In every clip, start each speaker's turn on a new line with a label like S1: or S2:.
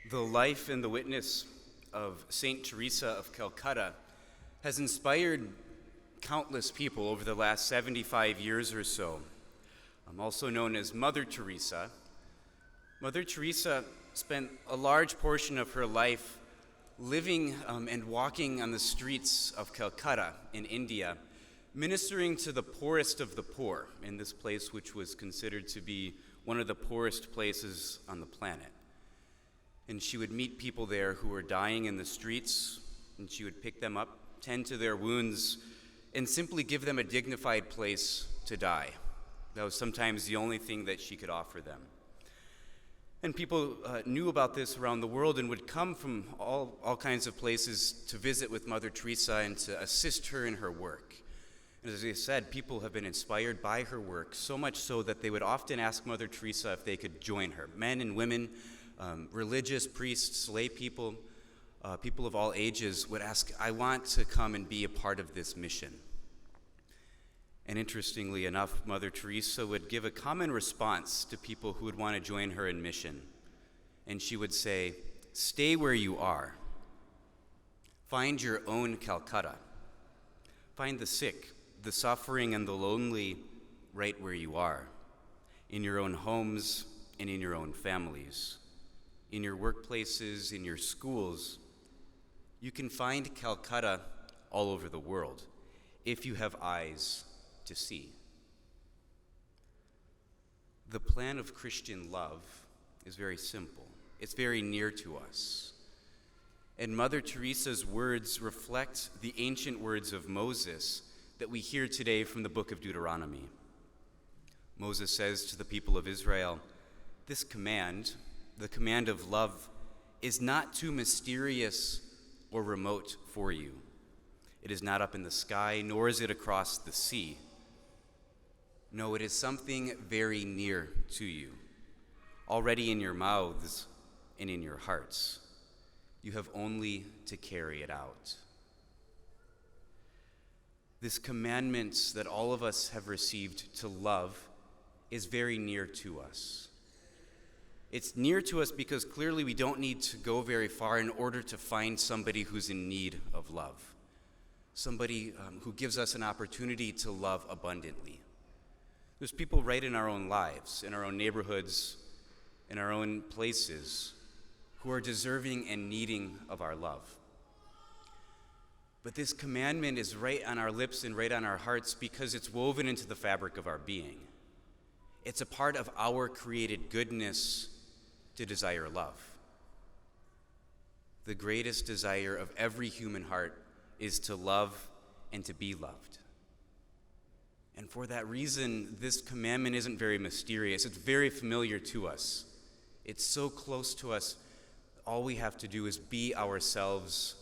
S1: The life and the witness of St. Teresa of Calcutta has inspired countless people over the last 75 years or so. Also known as Mother Teresa. Mother Teresa spent a large portion of her life living and walking on the streets of Calcutta in India, ministering to the poorest of the poor in this place which was considered to be one of the poorest places on the planet. And she would meet people there who were dying in the streets, and she would pick them up, tend to their wounds, and simply give them a dignified place to die. That was sometimes the only thing that she could offer them. And people knew about this around the world and would come from all kinds of places to visit with Mother Teresa and to assist her in her work. And as I said, people have been inspired by her work, so much so that they would often ask Mother Teresa if they could join her. Men and women, religious, priests, lay people, people of all ages would ask, I want to come and be a part of this mission. And interestingly enough, Mother Teresa would give a common response to people who would want to join her in mission. And she would say, stay where you are. Find your own Calcutta. Find the sick, the suffering, and the lonely right where you are, in your own homes and in your own families, in your workplaces, in your schools. You can find Calcutta all over the world if you have eyes to see. The plan of Christian love is very simple. It's very near to us. And Mother Teresa's words reflect the ancient words of Moses that we hear today from the book of Deuteronomy. Moses says to the people of Israel, this command, the command of love, is not too mysterious or remote for you. It is not up in the sky, nor is it across the sea. No, it is something very near to you, already in your mouths and in your hearts. You have only to carry it out. This commandment that all of us have received to love is very near to us. It's near to us because clearly we don't need to go very far in order to find somebody who's in need of love, somebody who gives us an opportunity to love abundantly. There's people right in our own lives, in our own neighborhoods, in our own places, who are deserving and needing of our love. But this commandment is right on our lips and right on our hearts because it's woven into the fabric of our being. It's a part of our created goodness to desire love. The greatest desire of every human heart is to love and to be loved. And for that reason, this commandment isn't very mysterious. It's very familiar to us. It's so close to us. All we have to do is be ourselves,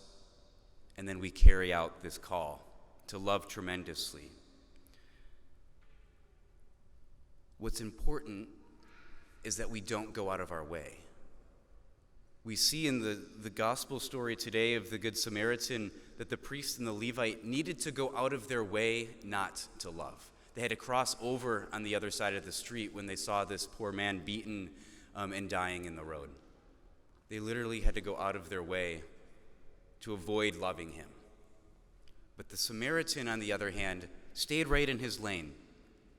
S1: and then we carry out this call to love tremendously. What's important is that we don't go out of our way. We see in the gospel story today of the Good Samaritan that the priest and the Levite needed to go out of their way not to love. They had to cross over on the other side of the street when they saw this poor man beaten and dying in the road. They literally had to go out of their way to avoid loving him. But the Samaritan, on the other hand, stayed right in his lane,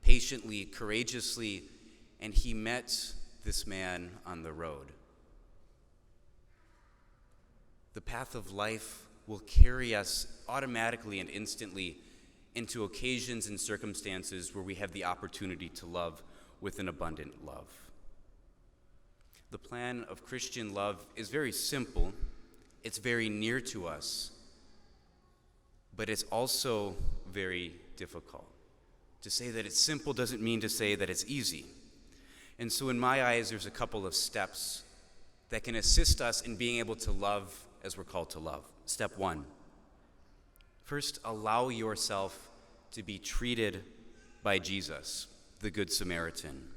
S1: patiently, courageously, and he met this man on the road. The path of life will carry us automatically and instantly into occasions and circumstances where we have the opportunity to love with an abundant love. The plan of Christian love is very simple. It's very near to us, but it's also very difficult. To say that it's simple doesn't mean to say that it's easy. And so in my eyes, there's a couple of steps that can assist us in being able to love as we're called to love. Step one, first, allow yourself to be treated by Jesus, the Good Samaritan.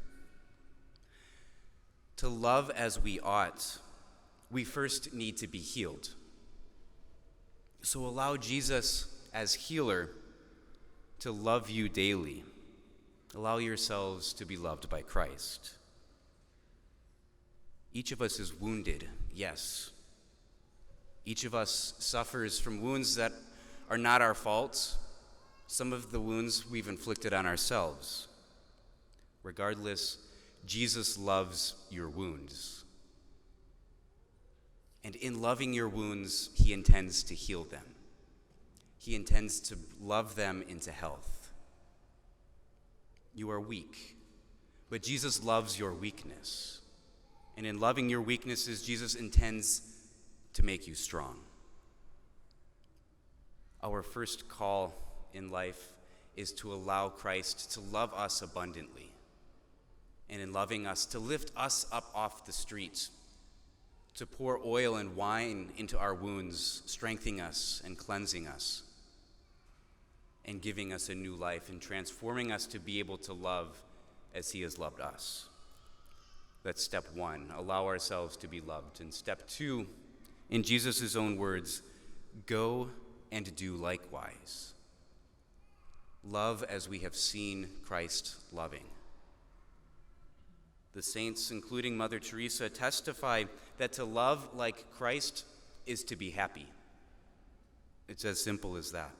S1: To love as we ought, we first need to be healed. So allow Jesus as healer to love you daily. Allow yourselves to be loved by Christ. Each of us is wounded, yes. Each of us suffers from wounds that are not our fault. Some of the wounds we've inflicted on ourselves. Regardless, Jesus loves your wounds. And in loving your wounds, he intends to heal them. He intends to love them into health. You are weak, but Jesus loves your weakness. And in loving your weaknesses, Jesus intends to make you strong. Our first call in life is to allow Christ to love us abundantly. And in loving us, to lift us up off the street, to pour oil and wine into our wounds, strengthening us and cleansing us, and giving us a new life and transforming us to be able to love as he has loved us. That's step one, allow ourselves to be loved. And step two, in Jesus' own words, go and do likewise. Love as we have seen Christ loving. The saints, including Mother Teresa, testify that to love like Christ is to be happy. It's as simple as that.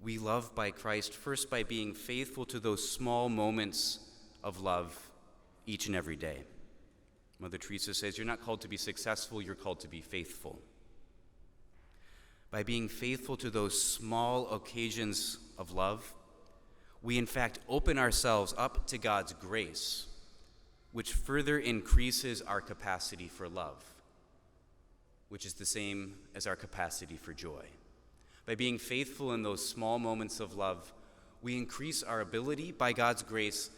S1: We love by Christ first by being faithful to those small moments of love each and every day. Mother Teresa says, you're not called to be successful, you're called to be faithful. By being faithful to those small occasions of love, we in fact open ourselves up to God's grace, which further increases our capacity for love, which is the same as our capacity for joy. By being faithful in those small moments of love, we increase our ability, by God's grace,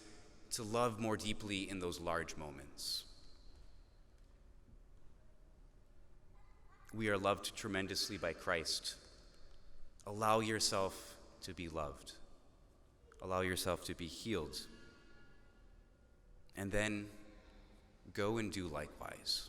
S1: to love more deeply in those large moments. We are loved tremendously by Christ. Allow yourself to be loved. Allow yourself to be healed. And then go and do likewise.